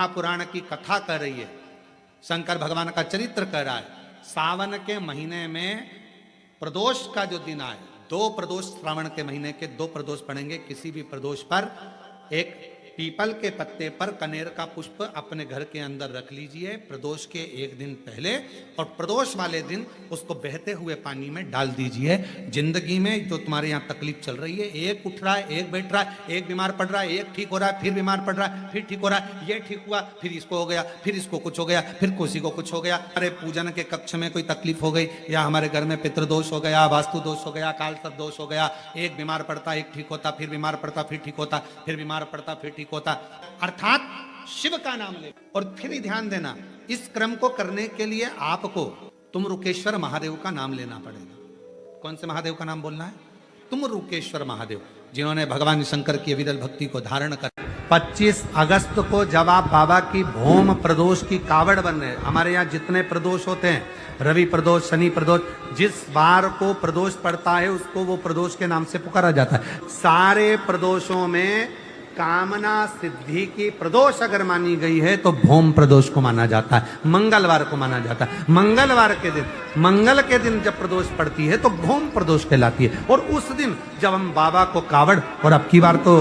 महापुराण की कथा कर रही है, शंकर भगवान का चरित्र कर रहा है। सावन के महीने में प्रदोष का जो दिन आए, 2 प्रदोष, श्रावण के महीने के 2 प्रदोष पड़ेंगे। किसी भी प्रदोष पर एक पीपल के पत्ते पर कनेर का पुष्प अपने घर के अंदर रख लीजिए प्रदोष के 1 दिन पहले, और प्रदोष वाले दिन उसको बहते हुए पानी में डाल दीजिए। जिंदगी में जो तुम्हारे यहाँ तकलीफ चल रही है, एक उठ रहा है, एक बैठ रहा है, एक बीमार पड़ रहा है, एक ठीक हो रहा है, फिर बीमार पड़ रहा है, फिर ठीक हो रहा है, ये ठीक हुआ, फिर इसको हो गया, फिर इसको कुछ हो गया, फिर किसी को कुछ हो गया, अरे पूजन के कक्ष में कोई तकलीफ हो गई, या हमारे घर में पितृदोष हो गया, वास्तु दोष हो गया, काल सर्प दोष हो गया, एक बीमार पड़ता, एक ठीक होता, फिर बीमार पड़ता, फिर ठीक होता, फिर बीमार पड़ता, फिर ठीक होता। अर्थात शिव का नाम ले। और फिर ही ध्यान देना, इस क्रम को करने के लिए आपको तुम रुकेश्वर महादेव का नाम लेना पड़ेगा। कौन से महादेव का नाम बोलना है? तुम रुकेश्वर महादेव, जिन्होंने भगवान शंकर की विरल भक्ति को धारण कर। 25 अगस्त को जब आप बाबा की भौम प्रदोष की कावड़ बन रहे, हमारे यहाँ जितने प्रदोष होते हैं, रवि प्रदोष, शनि प्रदोष, जिस बार को प्रदोष पड़ता है उसको वो प्रदोष के नाम से पुकारा जाता है। सारे प्रदोषों में कामना सिद्धि की प्रदोष अगर मानी गई है तो भौम प्रदोष को माना जाता है, मंगलवार को माना जाता है। मंगलवार के दिन, मंगल के दिन जब प्रदोष पड़ती है तो भौम प्रदोष कहलाती है। और उस दिन जब हम बाबा को कावड़, और अब की बार तो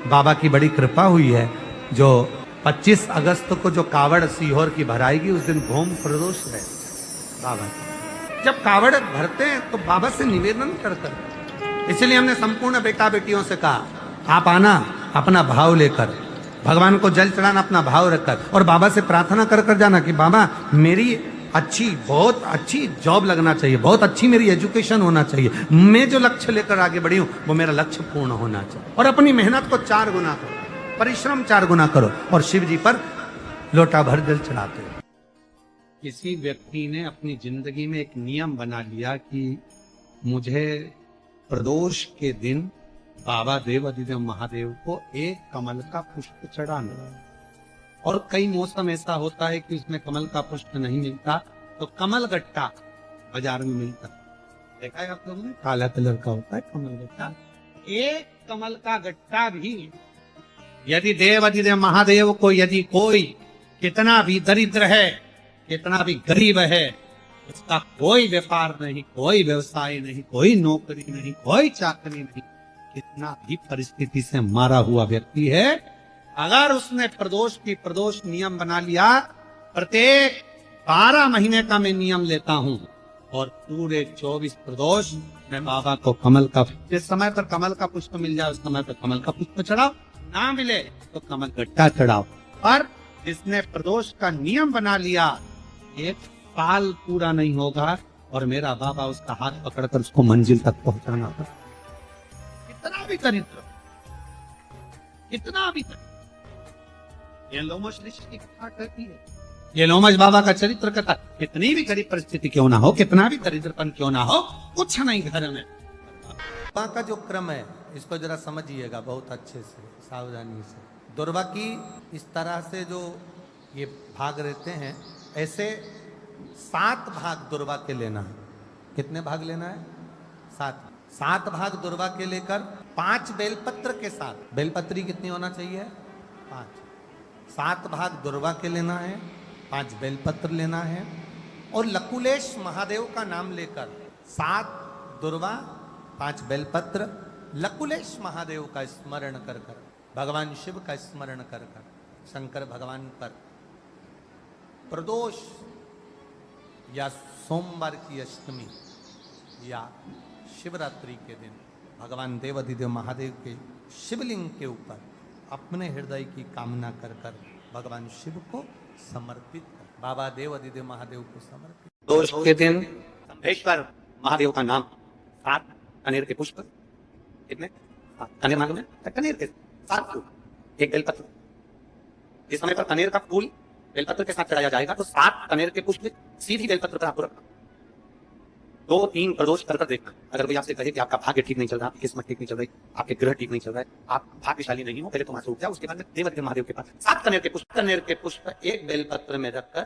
बाबा की बड़ी कृपा हुई है, जो 25 अगस्त को जो कावड़ सीहोर की भराएगी उस दिन भौम प्रदोष है बाबा। जब कावड़ भरते हैं तो बाबा से निवेदन कर, इसलिए हमने संपूर्ण बेटा बेटियों से कहा, आप आना अपना भाव लेकर, भगवान को जल चढ़ाना अपना भाव रखकर, और बाबा से प्रार्थना कर कर जाना कि बाबा मेरी अच्छी, बहुत अच्छी जॉब लगना चाहिए, बहुत अच्छी मेरी एजुकेशन होना चाहिए, मैं जो लक्ष्य लेकर आगे बढ़ी हूं वो मेरा लक्ष्य पूर्ण होना चाहिए। और अपनी मेहनत को 4 गुना करो, परिश्रम 4 गुना करो, और शिव जी पर लोटा भर जल चढ़ाते हो। किसी व्यक्ति ने अपनी जिंदगी में एक नियम बना लिया कि मुझे प्रदोष के दिन बाबा देवाधिदेव महादेव को एक कमल का पुष्प चढ़ाना। और कई मौसम ऐसा होता है कि उसमें कमल का पुष्प नहीं मिलता तो कमल गट्टा बाजार में मिलता, देखा है आप लोगों ने, काला कलर का होता है कमल गट्टा। एक कमल का गट्टा भी यदि देवाधिदेव महादेव को, यदि कोई कितना भी दरिद्र है, कितना भी गरीब है, उसका कोई व्यापार नहीं, कोई व्यवसाय नहीं, कोई नौकरी नहीं, कोई चाकरी नहीं, कितना भी परिस्थिति से मारा हुआ व्यक्ति है, अगर उसने प्रदोष की प्रदोष नियम बना लिया, प्रत्येक 12 महीने का मैं नियम लेता हूं और पूरे 24 प्रदोष मैं बाबा को कमल का, जिस समय पर कमल का पुष्प मिल जाए उस समय पर कमल का पुष्प चढ़ाओ, ना मिले तो कमल गट्टा चढ़ाओ। और जिसने प्रदोष का नियम बना लिया, 1 साल पूरा नहीं होगा और मेरा बाबा उसका हाथ पकड़कर उसको मंजिल तक पहुंचाना होगा। इतना भी दरिद्र, इतना भी दरिद्र, ये लोमश ऋषि की कथा कहती है, ये लोमश बाबा का चरित्र कथा। कितनी भी गरीब परिस्थिति क्यों ना हो, कितना भी दरिद्रपन क्यों ना हो, कुछ नहीं घर में। बाबा का जो क्रम है इसको जरा समझिएगा बहुत अच्छे से, सावधानी से। दुर्वा की इस तरह से जो ये भाग रहते हैं, ऐसे 7 भाग दुर्वा के लेना है। कितने भाग लेना है? 7 भाग दुर्वा के लेकर 5 बेलपत्र के साथ, बेलपत्री कितनी होना चाहिए? 5। 7 भाग दुर्वा के लेना है, 5 बेलपत्र लेना है, और लकुलेश महादेव का नाम लेकर 7 दुर्वा 5 बेलपत्र, लकुलेश महादेव का स्मरण कर कर, भगवान शिव का स्मरण कर कर, शंकर भगवान पर प्रदोष या सोमवार की अष्टमी या शिवरात्रि के दिन भगवान देवाधिदेव महादेव के शिवलिंग के ऊपर अपने हृदय की कामना कर कर भगवान शिव को समर्पित कर, बाबा देवाधिदेव महादेव को समर्पित। दोष के दिन संभेश्वर महादेव का नाम, 7 कनेर के पुष्प, कितने? 7 कनेर मालूम है? कनेर के 7 फूल, 1 बेलपत्र। इस समय पर कनेर का फूल बेलपत्र के साथ चढ़ाया जाएगा तो 7 कनेर के पुष्प सीधी बेलपत्र पर आपको रखना। 2-3 प्रदोष कर देखना। अगर कोई आपसे कहे कि आपका भाग्य ठीक नहीं चल रहा, आपकी किस्मत ठीक नहीं चल रही, आपके ग्रह ठीक नहीं चल रहा है, आप भाग्यशाली नहीं हो, पहले तुम उठ जाओ, उसके बाद में देवाधिदेव महादेव के पास 7 कनेर के पुष्प 1 बेलपत्र में रखकर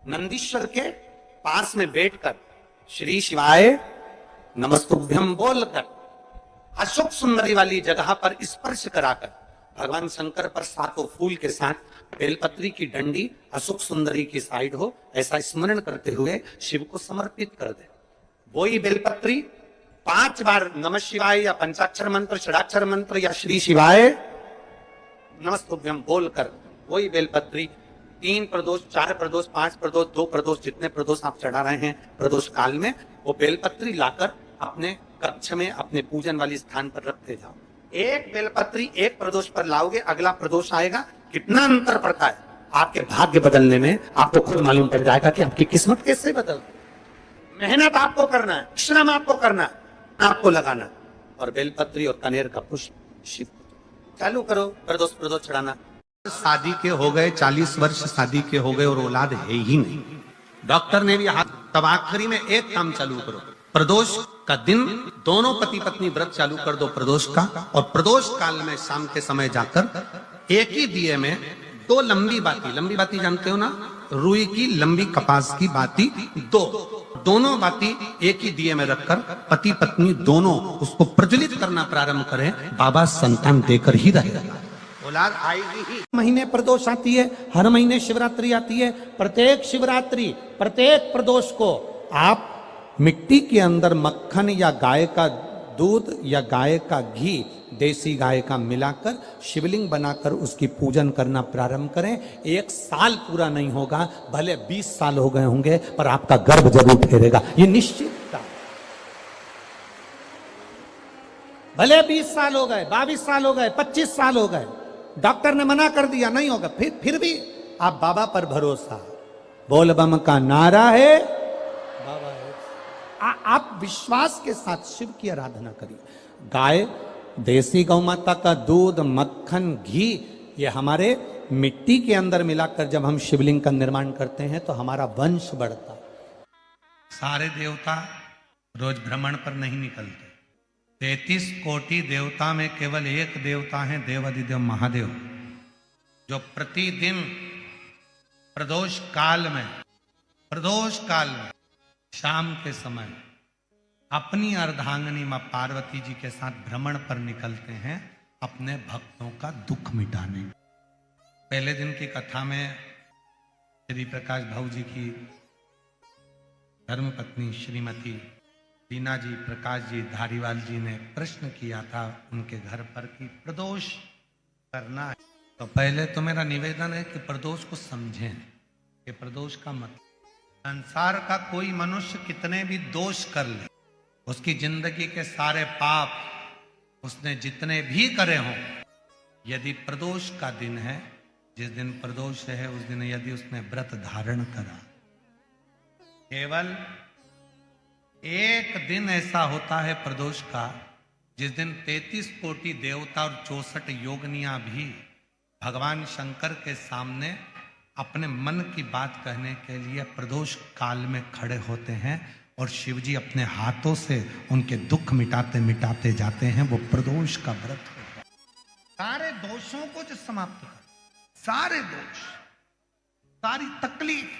नंदीश्वर के पास में बैठकर श्री शिवाय नमस्तुभ्यम बोलकर अशोक सुंदरी वाली जगह पर स्पर्श कराकर भगवान शंकर पर 7 फूल के साथ बेलपत्री की डंडी अशोक सुंदरी की साइड हो, ऐसा स्मरण करते हुए शिव को समर्पित कर दे। वही बेलपत्री 5 बार नमः शिवाय या पंचाक्षर मंत्र, षडाक्षर मंत्र या श्री शिवाय नमस्तुभ्यम बोलकर वही बेलपत्री 3 प्रदोष, 4 प्रदोष, 5 प्रदोष, 2 प्रदोष, जितने प्रदोष आप चढ़ा रहे हैं प्रदोष काल में, वो बेलपत्री लाकर अपने कक्ष में अपने पूजन वाली स्थान पर रखते जाओ। एक बेलपत्री एक प्रदोष पर लाओगे, अगला प्रदोष आएगा, कितना अंतर पड़ता है। आपके भाग्य बदलने में आपको खुद मालूम पड़ जाएगा कि आपकी किस्मत कैसे बदल। मेहनत आपको करना है, श्रम आपको करना है, आपको लगाना, और बेलपत्री और कनेर का पुष्प शिव चालू करो प्रदोष चढ़ाना। शादी के हो गए 40 वर्ष, शादी के हो गए और औलाद है ही नहीं, डॉक्टर ने भी हाथ, तब आखिरी में एक काम चालू करो, प्रदोष का दिन दोनों पति पत्नी व्रत चालू कर दो प्रदोष का, और प्रदोष काल में शाम के समय जाकर एक ही दिए में 2 लंबी बाती जानते हो ना, रुई की लंबी कपास की बाती, दोनों बाती एक ही दिए में रखकर पति पत्नी दोनों उसको प्रज्वलित करना प्रारंभ करें, बाबा संतान देकर ही रहेगा, औलाद आएगी ही। महीने प्रदोष आती है, हर महीने शिवरात्रि आती है, प्रत्येक शिवरात्रि प्रत्येक प्रदोष को आप मिट्टी के अंदर मक्खन या गाय का दूध या गाय का घी, देसी गाय का मिलाकर शिवलिंग बनाकर उसकी पूजन करना प्रारंभ करें। 1 साल पूरा नहीं होगा, भले 20 साल हो गए होंगे, पर आपका गर्भ जरूर फेरेगा, ये निश्चित। भले 20 साल हो गए, 22 साल हो गए, 25 साल हो गए, डॉक्टर ने मना कर दिया नहीं होगा, फिर भी आप बाबा पर भरोसा, बोल बम का नारा है, बाबा है। आप विश्वास के साथ शिव की आराधना करिए। गाय, देसी गौ माता का दूध, मक्खन, घी, ये हमारे मिट्टी के अंदर मिलाकर जब हम शिवलिंग का निर्माण करते हैं तो हमारा वंश बढ़ता। सारे देवता रोज भ्रमण पर नहीं निकलते, 33 कोटि देवता में केवल एक देवता है देवाधिदेव महादेव, जो प्रतिदिन प्रदोष काल में शाम के समय अपनी अर्धांगिनी मां पार्वती जी के साथ भ्रमण पर निकलते हैं अपने भक्तों का दुख मिटाने। पहले दिन की कथा में श्री प्रकाश भाऊ जी की धर्मपत्नी श्रीमती दीना जी, प्रकाश जी, धारीवाल जी ने प्रश्न किया था उनके घर पर कि प्रदोष करना है, तो पहले तो मेरा निवेदन है कि प्रदोष को समझें कि प्रदोष का मतलब, संसार का कोई मनुष्य कितने भी दोष कर ले, उसकी जिंदगी के सारे पाप उसने जितने भी करे हों, यदि प्रदोष का दिन है, जिस दिन प्रदोष है उस दिन यदि उसने व्रत धारण करा, केवल एक दिन ऐसा होता है प्रदोष का जिस दिन 33 कोटि देवता और 64 योगनियां भी भगवान शंकर के सामने अपने मन की बात कहने के लिए प्रदोष काल में खड़े होते हैं, और शिव जी अपने हाथों से उनके दुख मिटाते मिटाते जाते हैं। वो प्रदोष का व्रत होता है। सारे दोषों को जो समाप्त कर, सारे दोष, सारी तकलीफ,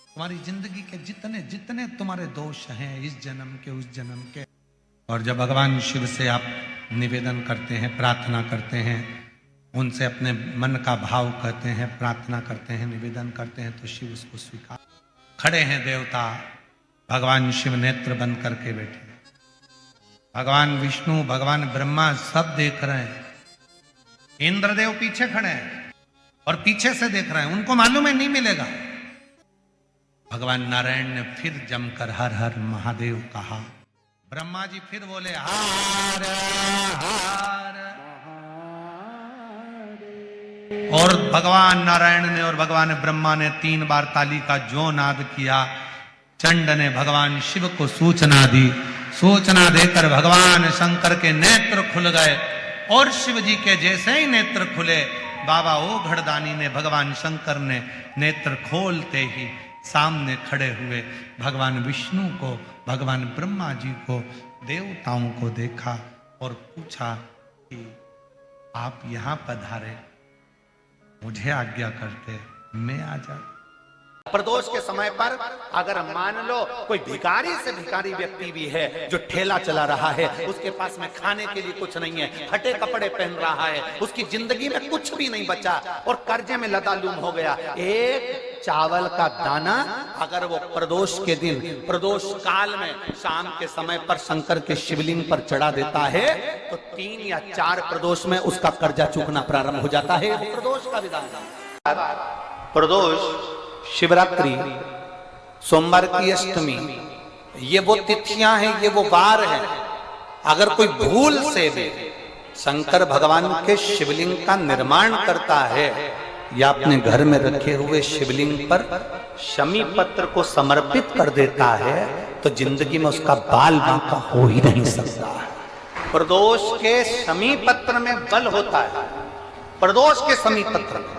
तुम्हारी जिंदगी के जितने जितने तुम्हारे दोष हैं इस जन्म के उस जन्म के, और जब भगवान शिव से आप निवेदन करते हैं, प्रार्थना करते हैं, उनसे अपने मन का भाव कहते हैं, प्रार्थना करते हैं, निवेदन करते हैं, तो शिव उसको स्वीकार। खड़े हैं देवता, भगवान शिव नेत्र बंद करके बैठे, भगवान विष्णु, भगवान ब्रह्मा सब देख रहे हैं, इंद्रदेव पीछे खड़े हैं और पीछे से देख रहे हैं, उनको मालूम है नहीं मिलेगा। भगवान नारायण ने फिर जमकर हर हर महादेव कहा, ब्रह्मा जी फिर बोले हर हर, और भगवान नारायण ने और भगवान ब्रह्मा ने 3 बार ताली का जो नाद किया, चंड ने भगवान शिव को सूचना दी, सूचना देकर भगवान शंकर के नेत्र खुल गए, और शिव जी के जैसे ही नेत्र खुले, बाबा ओ घड़दानी ने, भगवान शंकर ने नेत्र खोलते ही सामने खड़े हुए भगवान विष्णु को, भगवान ब्रह्मा जी को, देवताओं को देखा और पूछा कि आप यहां पधारे, मुझे आज्ञा करते मैं आ जाता। प्रदोष के समय पर अगर मान लो कोई भिखारी से भिखारी व्यक्ति भी है जो ठेला चला रहा है, उसके पास में खाने के लिए कुछ नहीं है, फटे कपड़े पहन रहा है, उसकी जिंदगी में कुछ भी नहीं बचा और कर्जे में लदालूम हो गया, एक चावल का दाना अगर वो प्रदोष के दिन, प्रदोष काल में शाम के समय पर शंकर के शिवलिंग पर चढ़ा देता है तो 3 या 4 प्रदोष में उसका कर्जा चूकना प्रारंभ हो जाता है। प्रदोष का विधान। प्रदोष, शिवरात्रि, सोमवार की अष्टमी, ये वो तिथियां हैं, ये वो वार हैं। अगर कोई भूल से भी शंकर भगवान के शिवलिंग का निर्माण करता है या अपने घर में रखे हुए शिवलिंग पर शमी पत्र को समर्पित कर देता है तो जिंदगी में उसका बाल बांका हो ही नहीं सकता है। प्रदोष के शमी पत्र में बल होता है, प्रदोष के शमी पत्र में।